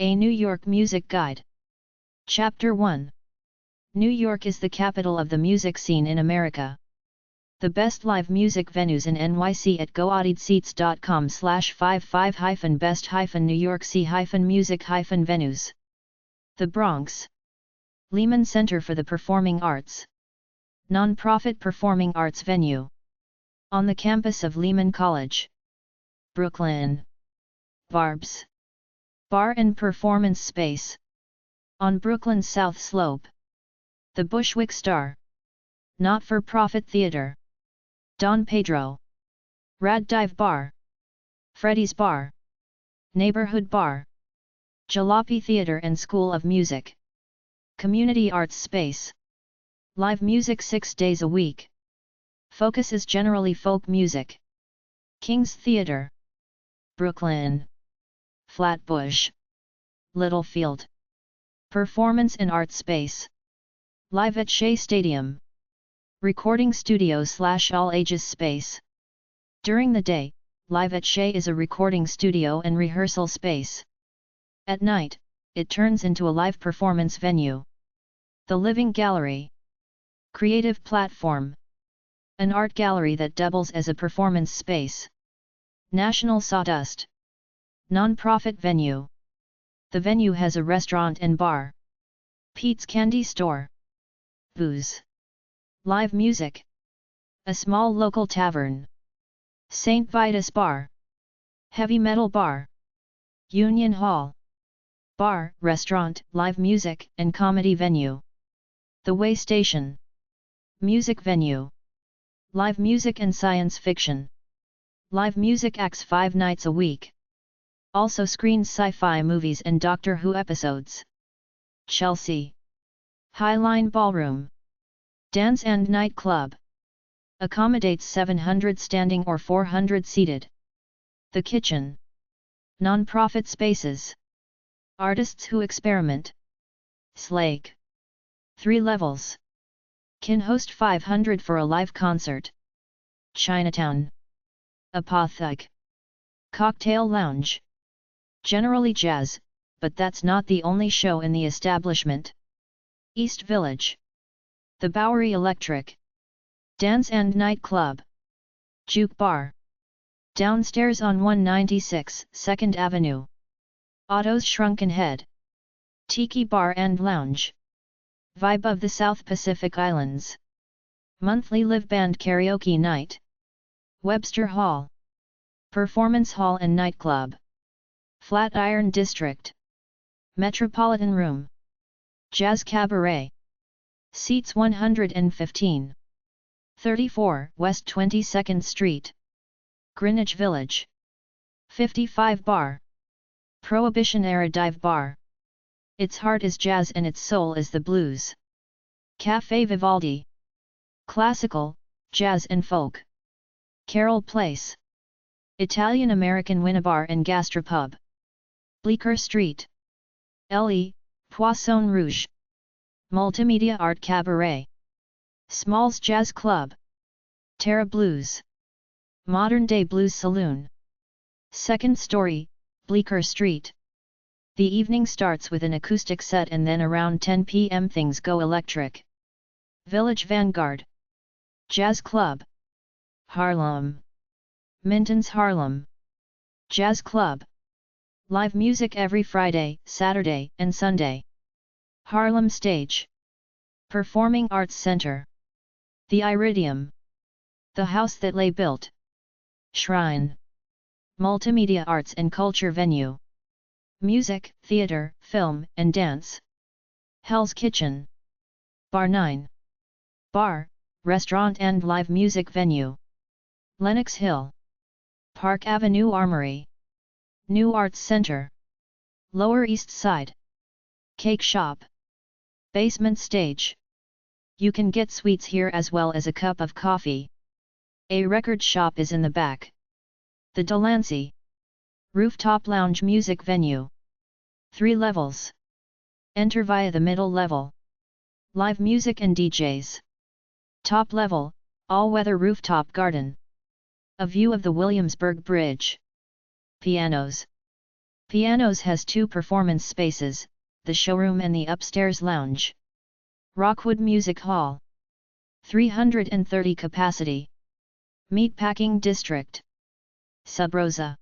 A New York Music Guide. Chapter 1. New York is the capital of the music scene in America. The best live music venues in NYC at goaudidseats.com/55-best-New York C-music-venues. The Bronx. Lehman Center for the Performing Arts. Non-profit performing arts venue. On the campus of Lehman College. Brooklyn. Barb's. Bar and performance space. On Brooklyn's South Slope. The Bushwick Star. Not-for-profit theater. Don Pedro. Rad Dive Bar. Freddy's Bar. Neighborhood Bar. Jalopy Theater and School of Music. Community Arts Space. Live music 6 days a week. Focus is generally folk music. King's Theater. Brooklyn. Flatbush. Littlefield. Performance and Art Space. Live at Shea Stadium. Recording studio/all ages space. During the day, Live at Shea is a recording studio and rehearsal space. At night, it turns into a live performance venue. The Living Gallery. Creative platform. An art gallery that doubles as a performance space. National Sawdust. Non-profit venue. The venue has a restaurant and bar. Pete's Candy Store. Booze. Live music. A small local tavern. St. Vitus Bar. Heavy Metal Bar. Union Hall. Bar, restaurant, live music, and comedy venue. The Way Station. Music venue. Live music and science fiction. Live music acts 5 nights a week. Also screens sci-fi movies and Doctor Who episodes. Chelsea. Highline Ballroom. Dance and Night Club. Accommodates 700 standing or 400 seated. The Kitchen. Non-profit spaces. Artists who experiment. Slake. 3 levels. Can host 500 for a live concert. Chinatown. Apothec. Cocktail Lounge. Generally jazz, but that's not the only show in the establishment. East Village. The Bowery Electric. Dance and Night Club. Juke Bar. Downstairs on 196 2nd Avenue. Otto's Shrunken Head. Tiki Bar and Lounge. Vibe of the South Pacific Islands. Monthly live band karaoke night. Webster Hall. Performance Hall and Nightclub. Flatiron District. Metropolitan Room. Jazz Cabaret. Seats 115. 34 West 22nd Street. Greenwich Village. 55 Bar. Prohibition-era dive bar. Its heart is jazz and its soul is the blues. Café Vivaldi. Classical, jazz and folk. Carroll Place. Italian-American Winabar and Gastropub. Bleecker Street. Le Poisson Rouge. Multimedia Art Cabaret. Smalls Jazz Club. Terra Blues. Modern Day Blues Saloon. Second story, Bleecker Street. The evening starts with an acoustic set and then around 10 p.m. things go electric. Village Vanguard. Jazz Club. Harlem. Minton's Harlem. Jazz Club. Live music every Friday, Saturday, and Sunday. Harlem Stage. Performing Arts Center. The Iridium. The House That Lay Built. Shrine. Multimedia Arts and Culture Venue. Music, theater, film, and dance. Hell's Kitchen. Bar 9. Bar, restaurant and live music venue. Lenox Hill. Park Avenue Armory. New Arts Center. Lower East Side. Cake Shop. Basement Stage. You can get sweets here as well as a cup of coffee. A record shop is in the back. The Delancey. Rooftop lounge music venue. 3 levels. Enter via the middle level. Live music and DJs. Top level, all-weather rooftop garden. A view of the Williamsburg Bridge. Pianos. Pianos has 2 performance spaces, the showroom and the upstairs lounge. Rockwood Music Hall. 330 capacity. Meatpacking District. Sub Rosa.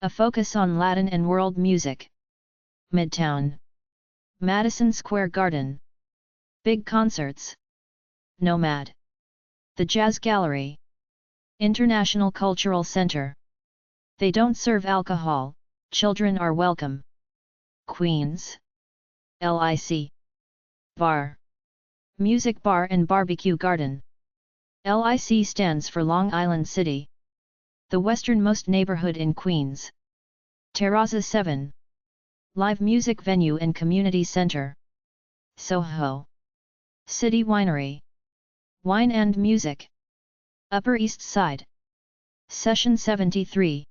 A focus on Latin and world music. Midtown. Madison Square Garden. Big concerts. Nomad. The Jazz Gallery. International Cultural Center. They don't serve alcohol, children are welcome. Queens. LIC. Bar. Music Bar and Barbecue Garden. LIC stands for Long Island City. The westernmost neighborhood in Queens. Terraza 7. Live music venue and community center. Soho. City Winery. Wine and Music. Upper East Side. Session 73.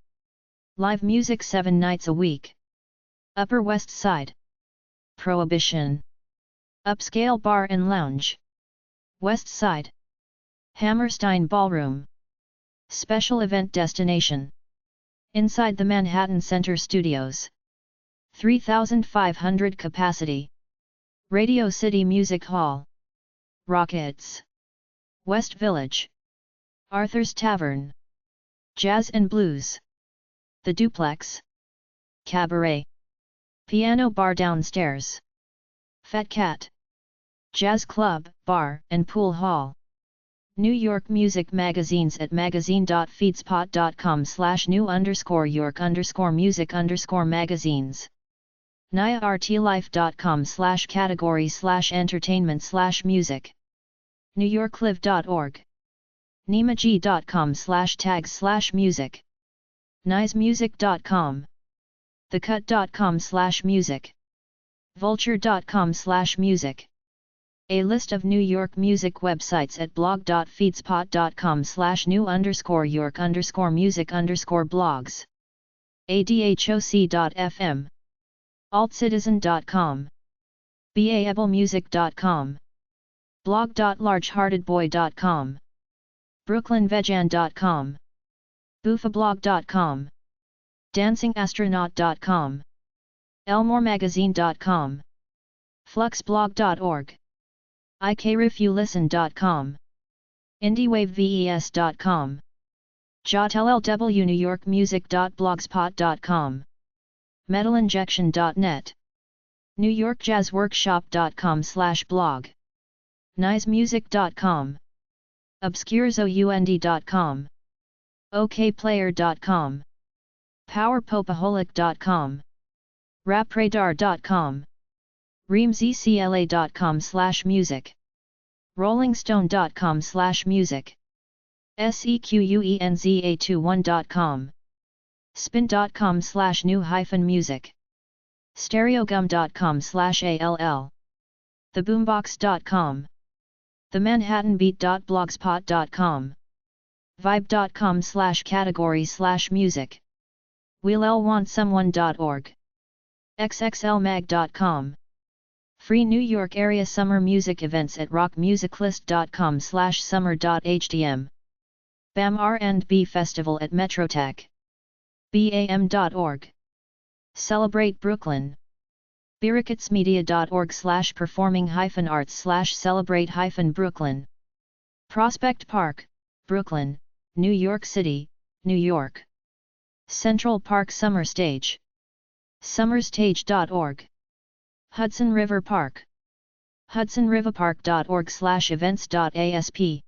Live music 7 nights a week. Upper West Side. Prohibition. Upscale Bar and Lounge. West Side. Hammerstein Ballroom. Special event destination. Inside the Manhattan Center Studios. 3,500 capacity. Radio City Music Hall. Rockets. West Village. Arthur's Tavern. Jazz and Blues. The Duplex. Cabaret. Piano Bar downstairs. Fat Cat. Jazz Club, Bar, and Pool Hall. New York Music Magazines at magazine.feedspot.com/new_york_music_magazines. NiaRTLife.com/category/entertainment/music. NewYorkLive.org. NimaG.com/tags/music. NiceMusic.com. TheCut.com/music. Vulture.com/music. A list of New York music websites at blog.feedspot.com/new_york_music_blogs. ADHOC.fm. AltCitizen.com. BAeblemusic.com. blog.largeheartedboy.com. brooklynvegan.com. boofablog.com. dancingastronaut.com. elmoremagazine.com. fluxblog.org. ikreviewlisten.com. indiewaveves.com. jotlw newyorkmusic.blogspot.com. metalinjection.net. newyorkjazzworkshop.com/blog. nicemusic.com. obscurezound.com. okplayer.com. powerpopaholic.com. rapradar.com. reamsecla.com/music. rollingstone.com/music. sequenza21.com. spin.com/new-music. stereogum.com/all. theboombox.com. themanhattanbeat.blogspot.com. vibe.com/category/music. we'll-want-someone.org. xxlmag.com. Free New York area summer music events at rockmusiclist.com/summer.htm. BAM R&B Festival at Metrotech. BAM.org. Celebrate Brooklyn. birikitsmedia.org/performing-arts/celebrate-Brooklyn. Prospect Park, Brooklyn, New York City, New York. Central Park Summer Stage. summerstage.org. Hudson River Park. hudsonriverpark.org/events.asp.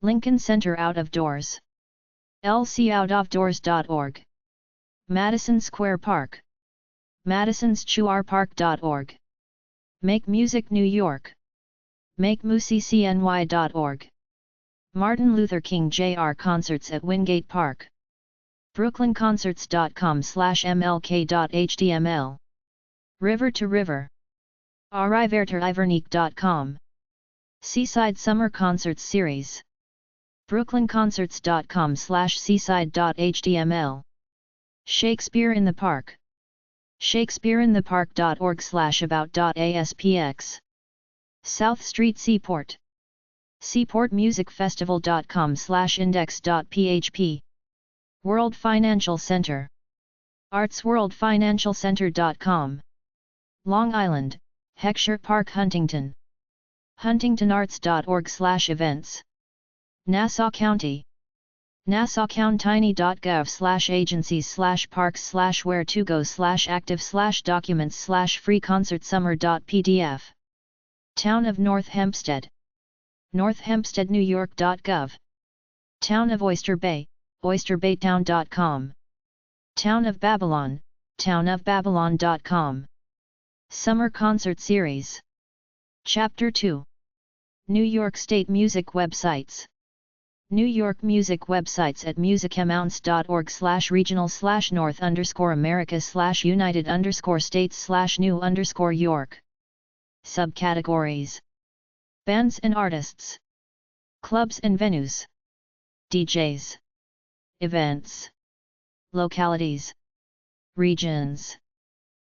Lincoln Center Out of Doors. lcoutofdoors.org. Madison Square Park. madisonsquarepark.org. Make Music New York. makemusicny.org. Martin Luther King Jr. Concerts at Wingate Park. brooklynconcerts.com/mlk.html. River to River. arrivertoivernike.com. Seaside Summer Concerts Series. brooklynconcerts.com/seaside.html. Shakespeare in the Park. shakespeareinthepark.org/about.aspx. South Street Seaport. seaportmusicfestival.com/index.php. World Financial Center. ArtsWorldFinancialCenter.com. Long Island, Heckscher Park, Huntington. huntingtonarts.org/events. Nassau County. nassaucounty.gov/agencies/parks/where-to-go/active/documents/free-concert-summer.pdf. Town of North Hempstead. northhempsteadnewyork.gov. Town of Oyster Bay, oysterbaytown.com. Town of Babylon, townofbabylon.com. Summer Concert Series. Chapter 2. New York State Music Websites. New York music websites at musicamounts.org/regional/north_america/united_states/new_york. Subcategories: bands and artists, clubs and venues, DJs, events, localities, regions.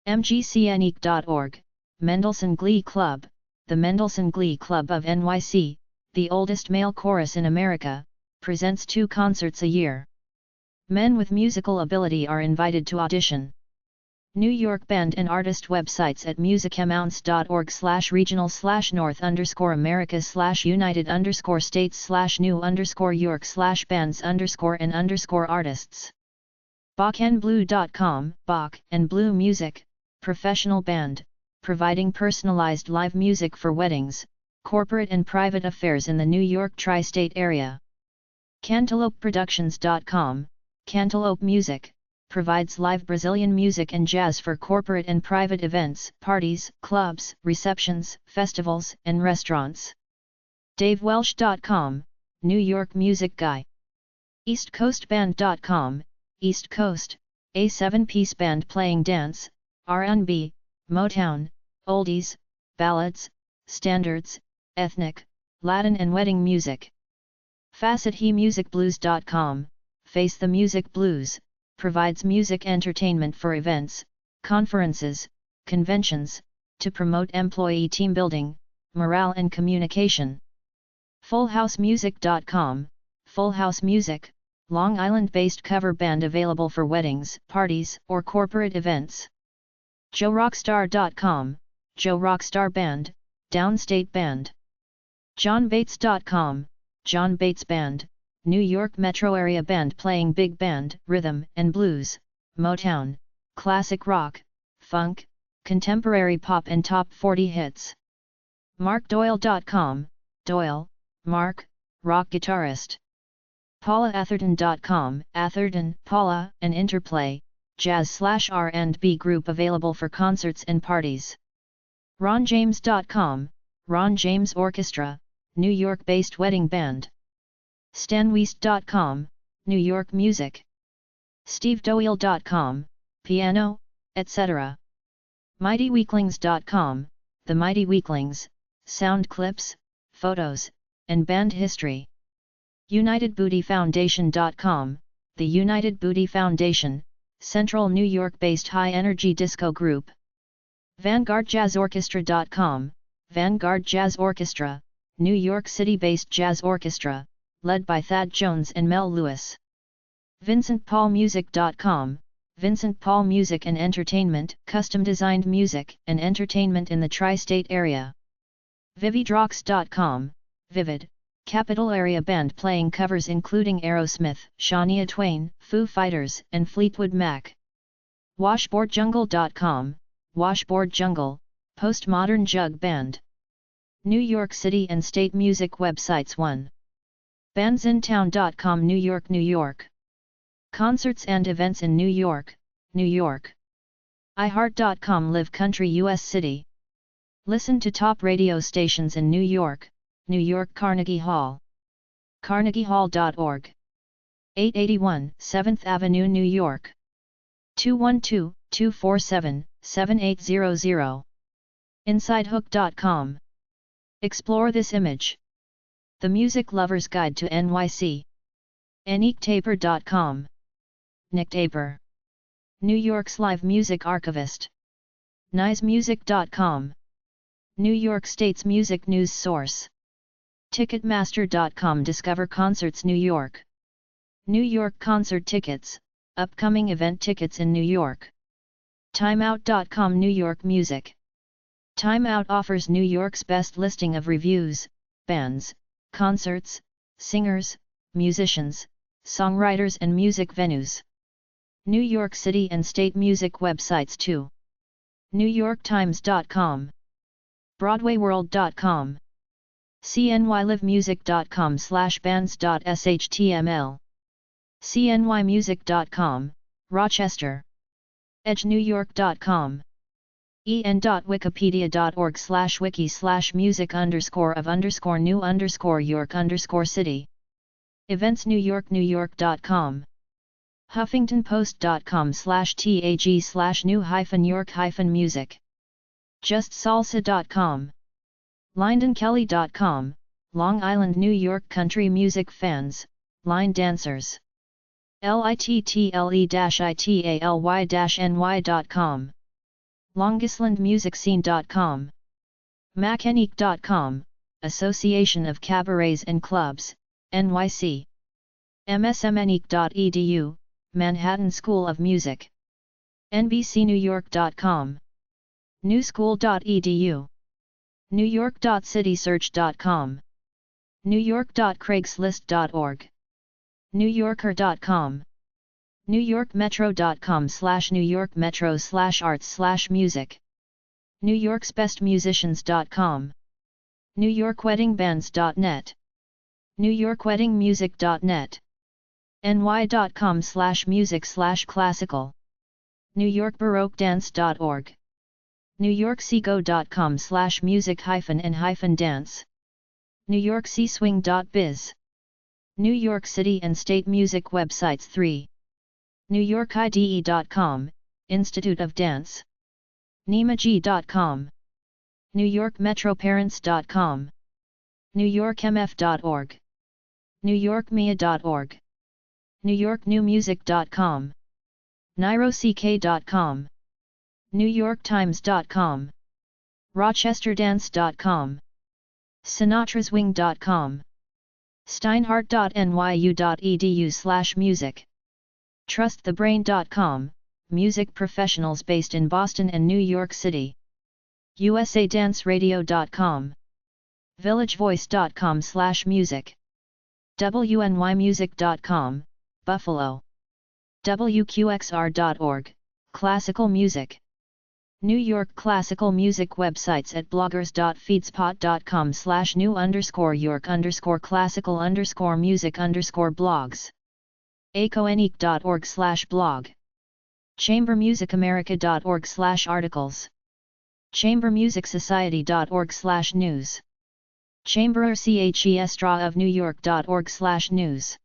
mgcneek.org, Mendelssohn Glee Club. The Mendelssohn Glee Club of NYC, the oldest male chorus in America, presents 2 concerts a year. Men with musical ability are invited to audition. New York band and artist websites at musicamounts.org/regional/north_america/new_york/bands_and_artists. bachandblue.com, Bach and Blue Music, professional band, providing personalized live music for weddings, corporate and private affairs in the New York tri-state area. CantaloupeProductions.com, Cantaloupe Music, provides live Brazilian music and jazz for corporate and private events, parties, clubs, receptions, festivals, and restaurants. DaveWelsh.com, New York music guy. EastCoastBand.com, East Coast, a 7-piece band playing dance, R&B, Motown, oldies, ballads, standards, ethnic, Latin and wedding music. FacetHeMusicBlues.com, Face the Music Blues, provides music entertainment for events, conferences, conventions, to promote employee team building, morale and communication. FullHouseMusic.com, Full House Music, Long Island-based cover band available for weddings, parties, or corporate events. JoeRockstar.com, Joe Rockstar Band, downstate band. JohnBates.com, John Bates Band, New York metro area band playing big band, rhythm and blues, Motown, classic rock, funk, contemporary pop and top 40 hits. MarkDoyle.com, Doyle, Mark, rock guitarist. PaulaAtherton.com, Atherton, Paula, an interplay, jazz/R&B group available for concerts and parties. RonJames.com, Ron James Orchestra, New York-based wedding band. StanWeast.com, New York music. SteveDoyle.com, piano, etc. MightyWeaklings.com, The Mighty Weaklings, sound clips, photos, and band history. UnitedBooty-Foundation.com, the United Booty Foundation, Central New York-based high-energy disco group. VanguardJazzOrchestra.com, Vanguard Jazz Orchestra, New York City-based jazz orchestra, led by Thad Jones and Mel Lewis. VincentPaulMusic.com, Vincent Paul Music and Entertainment, custom-designed music and entertainment in the tri-state area. Vividrox.com, Vivid, Capital Area band playing covers including Aerosmith, Shania Twain, Foo Fighters, and Fleetwood Mac. WashboardJungle.com, Washboard Jungle, postmodern jug band. New York City and state music websites. 1. Bandsintown.com, New York, New York. Concerts and events in New York, New York. iHeart.com, Live Country, U.S. City. Listen to top radio stations in New York, New York. Carnegie Hall. carnegiehall.org. 881 7th Avenue, New York. 212-247-7800. InsideHook.com. Explore this image. The Music Lover's Guide to NYC. NickTaper.com. Nick Taper. New York's live music archivist. NiceMusic.com. New York State's music news source. Ticketmaster.com. Discover Concerts New York. New York concert tickets, Upcoming event tickets in New York. Timeout.com New York Music. Time Out offers New York's best listing of reviews, bands, concerts, singers, musicians, songwriters and music venues. New York City and state music websites too. NewYorkTimes.com. BroadwayWorld.com. cnylivemusic.com/bands.html. cnymusic.com, Rochester. edgenewyork.com. en.wikipedia.org/wiki/music_of_new_york_city. Events NewYork.com. HuffingtonPost.com/tag/new-york-music. JustSalsa.com. LyndonKelly.com, Long Island, New York country music fans, line dancers. little-italy-ny.com. LongislandMusicScene.com. Mechanique.com, Association of Cabarets and Clubs, NYC. msmenique.edu, Manhattan School of Music. NBCNewYork.com. newschool.edu. newyork.citysearch.com. newyork.craigslist.org. newyorker.com. newyorkmetro.com/newyorkmetro/arts/music. newyorksbestmusicians.com. newyorkweddingbands.net. newyorkweddingmusic.net. ny.com/music/classical. newyorkbaroquedance.org. newyorksego.com/music-and-dance. newyorkswing.biz. New York City and state music websites 3. newyorkide.com, Institute of Dance. nemaji.com. newyorkmetroparents.com. newyorkmf.org. newyorkmia.org. newyorknewmusic.com. nairock.com. newyorktimes.com. rochesterdance.com. sinatraswing.com. steinhardt.nyu.edu/music. trustthebrain.com, music professionals based in Boston and New York City. usadanceradio.com. villagevoice.com/music. wnymusic.com, Buffalo. wqxr.org, classical music. New York classical music websites at bloggers.feedspot.com/new_york_classical_music_blogs. aconique.org/blog. chambermusicamerika.org/articles. chambermusicsociety.org/news. chamberofnewyork.org/news.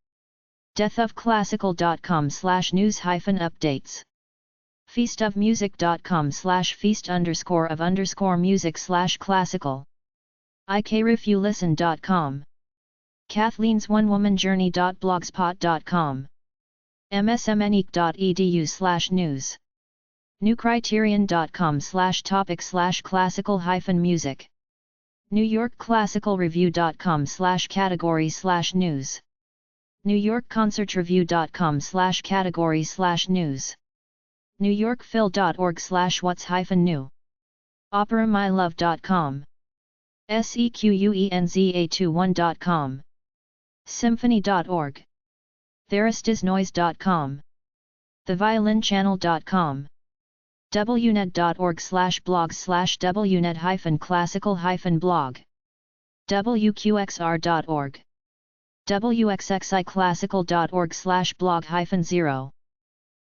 deathofclassical.com/news-updates. feastofmusic.com/feast_of_music/classical. ikreviewlisten.com. kathleensOneWomanJourney.blogspot.com. msmenique.edu/news. newcriterion.com/topic/classical-music. newyorkclassicalreview.com/category/news. newyorkconcertreview.com/category/news. newyorkphil.org/what's-new. operamylove.com. sequenza21.com. symphony.org. theristisnoise.com. theviolinchannel.com. wnet.org/blogs/wnet-classical-blog. wqxr.org. wxxiclassical.org/blog-0.